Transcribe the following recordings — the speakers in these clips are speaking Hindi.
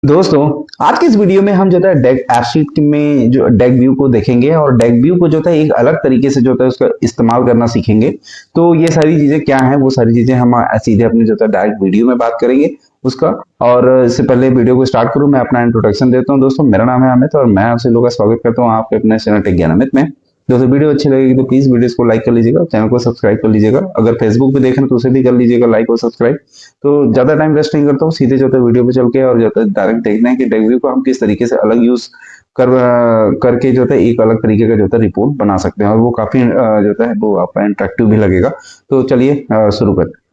दोस्तों, आज की इस वीडियो में हम जो है डेक एप्पशीट में जो डेक व्यू को देखेंगे और डेक व्यू को जो है एक अलग तरीके से जो है उसका इस्तेमाल करना सीखेंगे। तो ये सारी चीजें क्या हैं, वो सारी चीजें हम सीधे अपने जो है डायरेक्ट वीडियो में बात करेंगे उसका। और इससे पहले वीडियो को स्टार्ट करूं, मैं अपना इंट्रोडक्शन देता हूं। दोस्तों, मेरा नाम है अमित और मैं आपसे लोगों का स्वागत करता हूं आपके अपने चैनल टेक ज्ञान अमित में। दोस्तों, वीडियो अच्छी लगेगी तो प्लीज वीडियो को लाइक कर लीजिएगा, चैनल को सब्सक्राइब कर लीजिएगा। अगर फेसबुक पे देख रहे हैं तो उसे भी कर लीजिएगा लाइक और सब्सक्राइब। तो ज्यादा टाइम वेस्ट नहीं करता हूँ, सीधे जो है वीडियो पे चल के और जो है डायरेक्ट देखना है कि डेग को हम किस तरीके से अलग यूज करके जो है एक अलग तरीके का जो है रिपोर्ट बना सकते हैं और वो काफी जो है वो आपका इंटरेक्टिव भी लगेगा। तो चलिए शुरू करते हैं।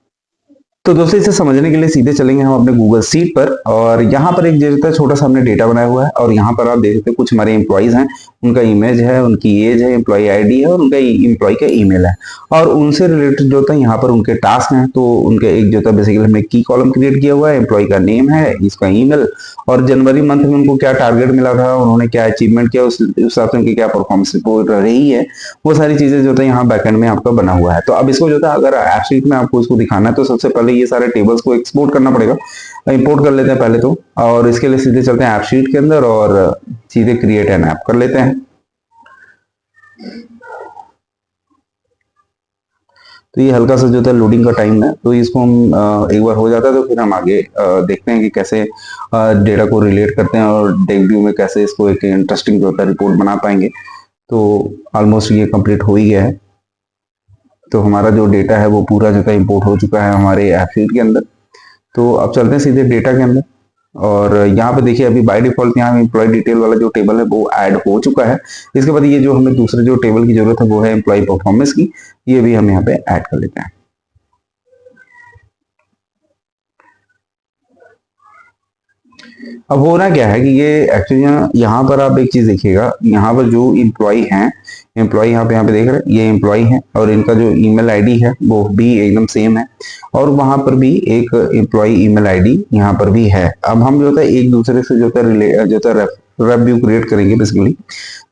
तो दोस्तों, इसे समझने के लिए सीधे चलेंगे हम अपने गूगल सीट पर और यहाँ पर एक जैसा छोटा सा हमने डेटा बनाया हुआ है और यहाँ पर आप देख सकते हैं कुछ हमारे एम्प्लॉइज हैं, उनका इमेज है, उनकी एज है, एम्प्लॉय आईडी है और उनका एम्प्लॉय का ईमेल है। और उनसे रिलेटेड जो है यहाँ पर उनके टास्क हैं। तो उनके एक जो है बेसिकली हमने की कॉलम क्रिएट किया हुआ है, एम्प्लॉय का नेम है, इसका ईमेल और जनवरी मंथ में उनको क्या टारगेट मिला था, उन्होंने क्या अचीवमेंट किया, उस हिसाब से उनकी क्या परफॉर्मेंस रिपोर्ट रही है, वो सारी चीजें जो है यहाँ बैकएंड में आपका बना हुआ है। तो अब इसको जो है अगर एप्पशीट में आपको इसको दिखाना है तो सबसे पहले ये सारे टेबल्स को एक्सपोर्ट करना पड़ेगा। इंपोर्ट कर लेते हैं पहले तो, और इसके लिए सीधे चलते हैं एप्पशीट के अंदर और सीधे क्रिएट एन ऐप कर लेते हैं। तो ये हल्का सा जो है लोडिंग का टाइम है, तो इसको हम एक बार हो जाता है तो फिर हम आगे देखते हैं कि कैसे डेटा को रिलेट करते हैं और डेक व्यू में कैसे इसको एक इंटरेस्टिंग जो है रिपोर्ट बना पाएंगे। तो ऑलमोस्ट ये कंप्लीट हो ही गया है। तो हमारा जो डेटा है वो पूरा जो है इंपोर्ट हो चुका है हमारे एप्पशीट के अंदर। तो अब चलते हैं सीधे डेटा के अंदर और यहाँ पे देखिए अभी बाय डिफॉल्ट यहाँ एम्प्लॉय डिटेल वाला जो टेबल है वो ऐड हो चुका है। इसके बाद ये जो हमें दूसरे जो टेबल की जरूरत है वो है एम्प्लॉय परफॉर्मेंस की, ये भी हम यहाँ पे ऐड कर लेते हैं। अब होना क्या है कि ये एक्चुअली यहाँ पर आप एक चीज देखिएगा, यहाँ पर जो इम्प्लॉय हैं, एम्प्लॉय यहाँ पे देख रहे हैं, ये एम्प्लॉय है और इनका जो ईमेल आईडी है वो भी एकदम सेम है और वहां पर भी एक एम्प्लॉय ईमेल आईडी यहाँ पर भी है। अब हम जो है एक दूसरे से जो है रेप व्यू क्रिएट करेंगे बेसिकली।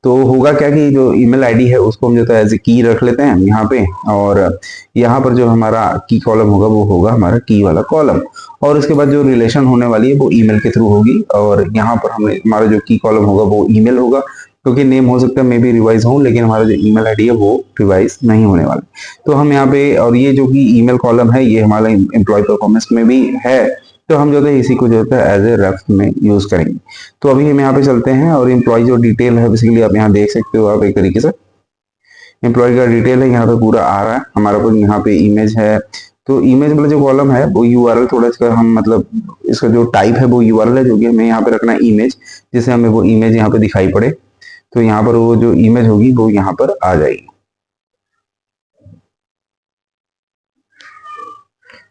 तो होगा क्या कि जो ईमेल आईडी है उसको हम जो है एज ए की रख लेते हैं यहाँ पे, और यहाँ पर जो हमारा की कॉलम होगा वो होगा हमारा की वाला कॉलम, और उसके बाद जो रिलेशन होने वाली है वो ईमेल के थ्रू होगी। और यहाँ पर हमें हमारा जो की कॉलम होगा वो ईमेल होगा, क्योंकि नेम हो सकता है मे भी रिवाइज हो, लेकिन हमारा जो ईमेल आईडी है वो रिवाइज नहीं होने वाला। तो हम यहाँ पे, और ये जो कि ईमेल कॉलम है ये हमारा एम्प्लॉय परफॉर्मेंस में भी है, तो हम जो है इसी को जो है एज ए रेफ में यूज करेंगे। तो अभी हम यहाँ पे चलते हैं और एम्प्लॉय जो डिटेल है बेसिकली आप यहाँ देख सकते हो, आप एक तरीके से एम्प्लॉय का डिटेल है यहाँ पे पूरा आ रहा है हमारा पास। यहाँ पे इमेज है, तो इमेज मतलब जो कॉलम है वो यूआरएल थोड़ा इसका हम मतलब इसका जो टाइप है वो यूआरएल है, जो कि हमें यहाँ पे रखना है इमेज, जिससे हमें वो इमेज यहाँ पे दिखाई पड़े। तो यहाँ पर वो जो इमेज होगी वो यहाँ पर आ जाएगी।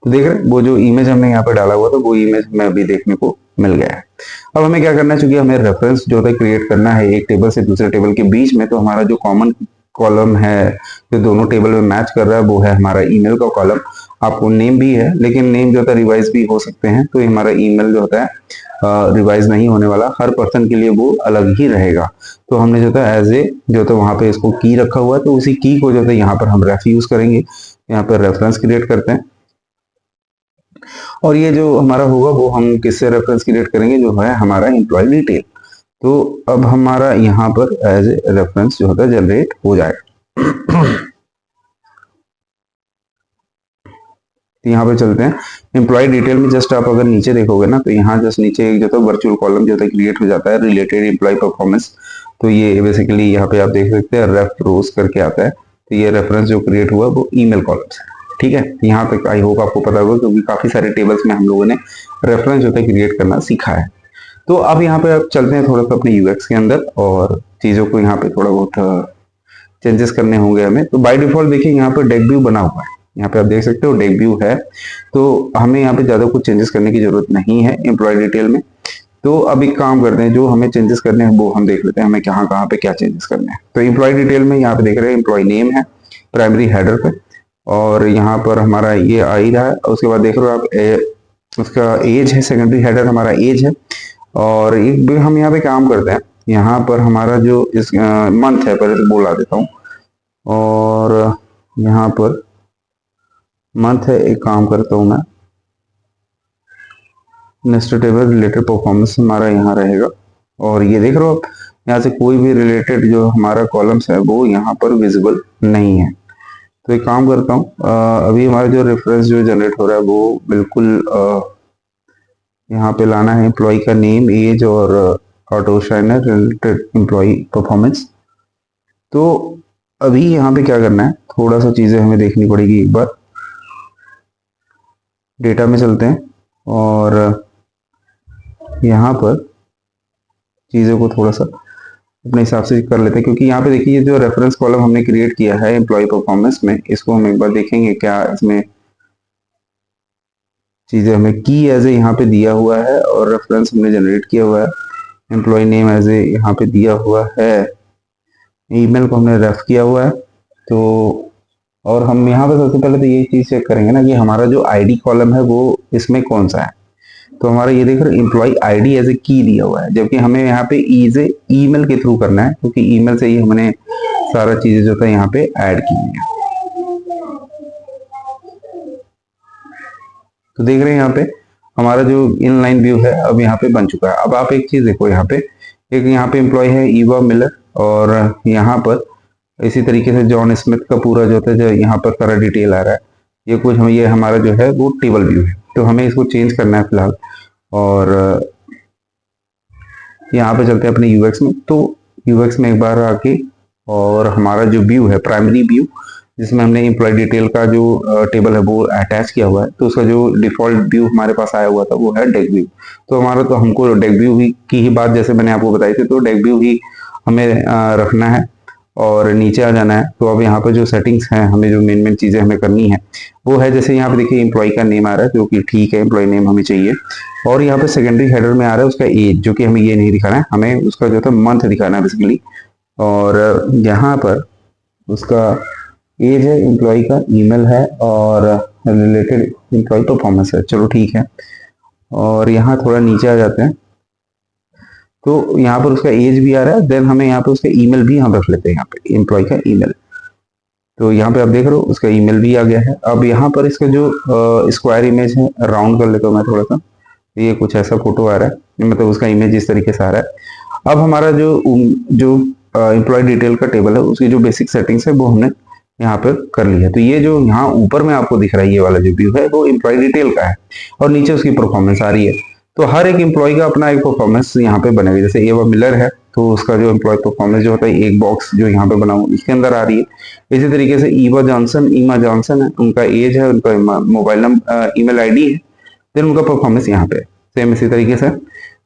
तो देख रहे हैं वो जो इमेज हमने यहाँ पे डाला हुआ था वो इमेज में अभी देखने को मिल गया है। अब हमें क्या करना है, चूंकि हमें रेफरेंस जो है क्रिएट करना है एक टेबल से दूसरे टेबल के बीच में, तो हमारा जो कॉमन कॉलम है जो दोनों टेबल में मैच कर रहा है वो है हमारा ईमेल का कॉलम। आपको नेम भी है, लेकिन नेम जो होता है रिवाइज भी हो सकते हैं, तो हमारा ईमेल जो होता है रिवाइज नहीं होने वाला, हर पर्सन के लिए वो अलग ही रहेगा। तो हमने जो है एज ए जो है वहां पे इसको की रखा हुआ है, तो उसी की को जो है यहाँ पर हम रेफ यूज करेंगे। यहाँ पर रेफरेंस क्रिएट करते हैं और ये जो हमारा होगा वो हम किससे रेफरेंस क्रिएट करेंगे, जो है हमारा एम्प्लॉय डिटेल। तो अब हमारा यहाँ पर एज ए रेफरेंस जो होता है जनरेट हो जाएगा। तो यहाँ पे चलते हैं एम्प्लॉय डिटेल में, जस्ट आप अगर नीचे देखोगे ना तो यहाँ जस्ट नीचे एक जो है वर्चुअल कॉलम जो है क्रिएट हो जाता है, रिलेटेड एम्प्लॉय परफॉर्मेंस। तो ये बेसिकली यहाँ पे आप देख सकते हैं रेफ रोज करके आता है। तो ये रेफरेंस जो क्रिएट हुआ वो ईमेल कॉलम है। ठीक है, यहाँ तक आई होप आपको पता होगा, क्योंकि काफी सारे टेबल्स में हम लोगों ने रेफरेंस जो है क्रिएट करना सीखा है। तो अब यहाँ पे आप चलते हैं थोड़ा सा अपने यूएक्स के अंदर और चीजों को यहाँ पे थोड़ा बहुत चेंजेस करने होंगे हमें। तो बाय डिफॉल्ट देखिए यहाँ पे डेक व्यू बना हुआ है, यहाँ पे आप देख सकते हो डेक व्यू है, तो हमें यहाँ पे ज्यादा कुछ चेंजेस करने की जरूरत नहीं है एम्प्लॉय डिटेल में। तो अब एक काम करते हैं, जो हमें चेंजेस करने हैं वो हम देख लेते हैं हमें कहाँ कहाँ पे क्या चेंजेस करने हैं। तो एम्प्लॉय डिटेल में यहाँ पे देख रहे हैं एम्प्लॉय नेम है प्राइमरी हेडर पे, और यहाँ पर हमारा ये आ ही रहा है। उसके बाद देख रहे हो आप उसका एज है, सेकेंडरी हेडर हमारा एज है। और एक भी हम यहाँ पे काम करते हैं, यहाँ पर हमारा जो इस मंथ है पहले तो बोला देता हूँ, और यहाँ पर मंथ है, एक काम करता हूँ मैं, नेस्टेड टेबल रिलेटेड परफॉर्मेंस हमारा यहाँ रहेगा। और ये देख रहे हो आप, यहाँ से कोई भी रिलेटेड जो हमारा कॉलम्स है वो यहाँ पर विजिबल नहीं है। तो एक काम करता हूँ, अभी हमारा जो रेफरेंस जो जनरेट हो रहा है वो बिल्कुल यहाँ पे लाना है एम्प्लॉय का नेम, एज और ऑटो शाइनर रिलेटेड एम्प्लॉय परफॉर्मेंस। तो अभी यहाँ पे क्या करना है, थोड़ा सा चीजें हमें देखनी पड़ेगी। एक बार डेटा में चलते हैं और यहाँ पर चीज़ों को थोड़ा सा अपने हिसाब से कर लेते हैं, क्योंकि यहाँ पे देखिए जो रेफरेंस कॉलम हमने क्रिएट किया है एम्प्लॉय परफॉर्मेंस में, इसको हम एक बार देखेंगे क्या इसमें चीज़ें हमें की एज ए यहाँ पे दिया हुआ है और रेफरेंस हमने जनरेट किया हुआ है, एम्प्लॉय नेम एज ए यहाँ पे दिया हुआ है, ईमेल को हमने रेफ किया हुआ है। तो और हम यहाँ पे सबसे पहले तो ये चीज़ चेक करेंगे ना कि हमारा जो आईडी कॉलम है वो इसमें कौन सा है। तो हमारा ये देख रहे एम्प्लॉय आईडी एज ए की दिया हुआ है, जबकि हमें यहाँ पे इजे ईमेल के थ्रू करना है, क्योंकि ईमेल से ही हमने सारा चीजें जो था यहाँ पे ऐड की है। तो देख रहे हैं यहाँ पे हमारा जो इनलाइन व्यू है अब यहाँ पे बन चुका है। अब आप एक चीज देखो, यहाँ पे एक यहाँ पे एम्प्लॉय है ईवा मिलर, और यहाँ पर इसी तरीके से जॉन स्मिथ का पूरा जो था जो यहाँ पर सारा डिटेल आ रहा है। ये कुछ हम ये हमारा जो है वो टेबल व्यू है, तो हमें इसको चेंज करना है फिलहाल। और यहाँ पे चलते हैं अपने यूएक्स में। तो यूएक्स में एक बार आके और हमारा जो व्यू है प्राइमरी व्यू, जिसमें हमने एम्प्लॉय डिटेल का जो टेबल है वो अटैच किया हुआ है, तो उसका जो डिफॉल्ट व्यू हमारे पास आया हुआ था वो है डेक व्यू। तो हमारा तो हमको डेक व्यू की ही बात जैसे मैंने आपको बताई थी, तो डेक व्यू ही हमें रखना है और नीचे आ जाना है। तो अब यहाँ पे जो सेटिंग्स हैं, हमें जो मेन चीजें हमें करनी है वो है, जैसे यहाँ पे देखिए एम्प्लॉय का नेम आ रहा है जो कि ठीक है, एम्प्लॉय नेम हमें चाहिए। और यहाँ पे सेकेंडरी हेडर में आ रहा है उसका एज, जो कि हमें ये नहीं दिखाना है, हमें उसका जो था मंथ दिखाना है बेसिकली। और यहाँ पर उसका एज है, एम्प्लॉय का ईमेल है और रिलेटेड एम्प्लॉय परफॉर्मेंस है। चलो ठीक है। और यहाँ थोड़ा नीचे आ जाते हैं, तो यहाँ पर उसका एज भी आ रहा है, देन हमें यहाँ पे उसका ईमेल भी हम रख लेते हैं, यहाँ पे एम्प्लॉय का ईमेल। तो यहाँ पे आप देख रहे हो उसका ईमेल भी आ गया है। अब यहाँ पर इसका जो स्क्वायर इमेज है, राउंड कर लेता हूँ मैं थोड़ा सा, ये कुछ ऐसा फोटो आ रहा है, मतलब उसका इमेज इस तरीके से आ रहा है। अब हमारा जो एम्प्लॉय डिटेल का टेबल है उसकी जो बेसिक सेटिंग्स है वो हमने यहाँ पे कर ली है। तो ये जो यहाँ ऊपर में आपको दिख रहा है ये वाला जो व्यू है वो एम्प्लॉय डिटेल का है, और नीचे उसकी परफॉर्मेंस आ रही है। तो हर एक एम्प्लॉय का अपना एक परफॉर्मेंस यहाँ पे बनेगा। जैसे एवा मिलर है तो उसका जो एम्प्लॉय परफॉर्मेंस जो होता है एक बॉक्स जो यहाँ पे बना हुआ इसके अंदर आ रही है। इसी तरीके से ईमा जॉनसन है, उनका एज है, उनका मोबाइल नंबर ईमेल आईडी है, देन उनका परफॉर्मेंस यहाँ पे सेम इसी तरीके से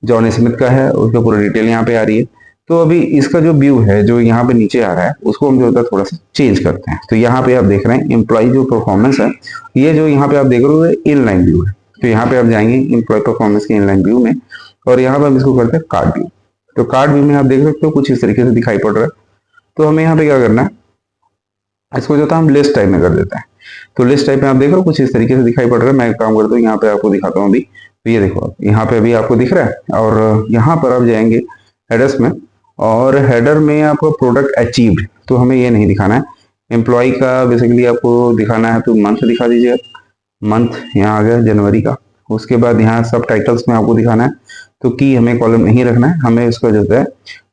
जॉन स्मिथ का है, उसका पूरा डिटेल यहाँ पे आ रही है। तो अभी इसका जो व्यू है जो यहाँ पे नीचे आ रहा है उसको हम जो होता है थोड़ा सा चेंज करते हैं। तो यहाँ पे आप देख रहे हैं एम्प्लॉय जो परफॉर्मेंस है, ये जो यहाँ पे आप देख रहे हो इनलाइन व्यू है। तो यहाँ पे आप जाएंगे एम्प्लॉय परफॉर्मेंस के इनलाइन व्यू में, और यहाँ पे हम इसको करते हैं कार्ड व्यू। तो कार्ड व्यू में आप देख सकते हो कुछ इस तरीके से दिखाई पड़ रहा है। तो हमें यहाँ पे क्या करना है, इसको जो था हम लिस्ट टाइप में कर देते हैं। तो लिस्ट टाइप में आप देख रहे हो कुछ इस तरीके से दिखाई पड़ रहा है। मैं एक काम करता हूँ, यहाँ पे आपको दिखाता हूँ अभी। तो ये देखो यहाँ पे अभी आपको दिख रहा है, और यहाँ पर आप जाएंगे हेडर्स में, और हेडर में आपको प्रोडक्ट अचीव्ड, तो हमें ये नहीं दिखाना है। एम्प्लॉय का बेसिकली आपको दिखाना है तो मंथ दिखा दीजिए, मंथ यहाँ आ गया जनवरी का। उसके बाद यहाँ सब टाइटल्स में आपको दिखाना है, तो की हमें कॉलम नहीं रखना है, हमें इसका जो है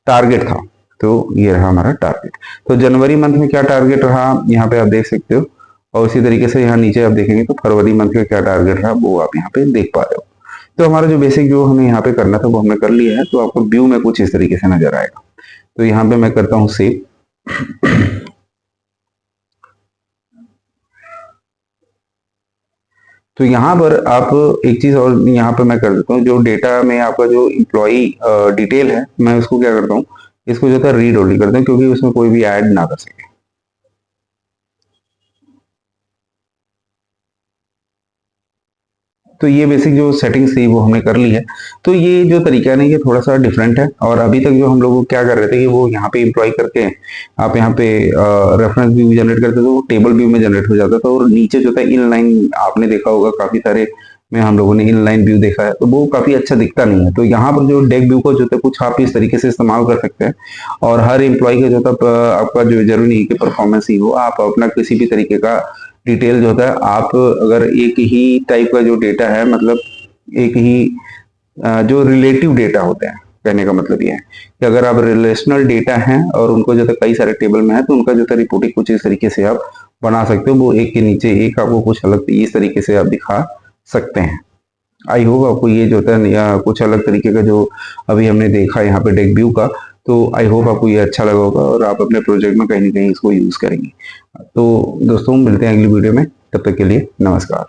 टारगेट था, तो ये रहा हमारा टारगेट। तो जनवरी मंथ में क्या टारगेट रहा यहाँ पे आप देख सकते हो, और उसी तरीके से यहाँ नीचे आप देखेंगे तो फरवरी मंथ का क्या टारगेट रहा वो आप यहाँ पे देख पा रहे हो। तो हमारा जो बेसिक जो हमें यहाँ पे करना था वो हमने कर लिया है। तो आपको व्यू में कुछ इस तरीके से नजर आएगा। तो यहाँ पे मैं करता हूँ सेव। तो यहाँ पर आप एक चीज और यहाँ पे मैं कर देता हूँ, जो डेटा में आपका जो इम्प्लॉई डिटेल है मैं उसको क्या करता हूँ, इसको जो है रीड ओनली करते हैं, क्योंकि उसमें कोई भी ऐड ना कर सके। तो ये बेसिक जो सेटिंग्स थी वो हमने कर ली है। तो ये जो तरीका है ना ये थोड़ा सा डिफरेंट है, और अभी तक जो हम लोग क्या कर रहे थे कि वो यहाँ पे इम्प्लॉय करके आप यहाँ पे रेफरेंस व्यू जनरेट करते थे, वो टेबल व्यू में जनरेट हो जाता था, और नीचे जो था इनलाइन आपने देखा होगा काफी सारे में हम लोगों ने इनलाइन व्यू देखा है, तो वो काफी अच्छा दिखता नहीं है। तो यहाँ पर जो डेक व्यू को जो है कुछ आप इस तरीके से इस्तेमाल कर सकते हैं, और हर एम्प्लॉय का जो था आपका जो जरूरी नहीं कि परफॉर्मेंस ही हो, आप अपना किसी भी तरीके का डिटेल जो होता है, आप अगर एक ही टाइप का जो डेटा है, मतलब एक ही जो रिलेटिव डेटा होते हैं, कहने का मतलब ये है कि अगर आप रिलेशनल डेटा हैं और उनको जो है कई सारे टेबल में है, तो उनका जो है रिपोर्टिंग कुछ इस तरीके से आप बना सकते हो। वो एक के नीचे एक आपको कुछ अलग इस तरीके से आप दिखा सकते हैं। आई होप आपको ये जो होता है कुछ अलग तरीके का जो अभी हमने देखा यहाँ पे डेक व्यू का, तो आई होप आपको ये अच्छा लगा होगा और आप अपने प्रोजेक्ट में कहीं ना कहीं इसको यूज करेंगे। तो दोस्तों मिलते हैं अगली वीडियो में, तब तक के लिए नमस्कार।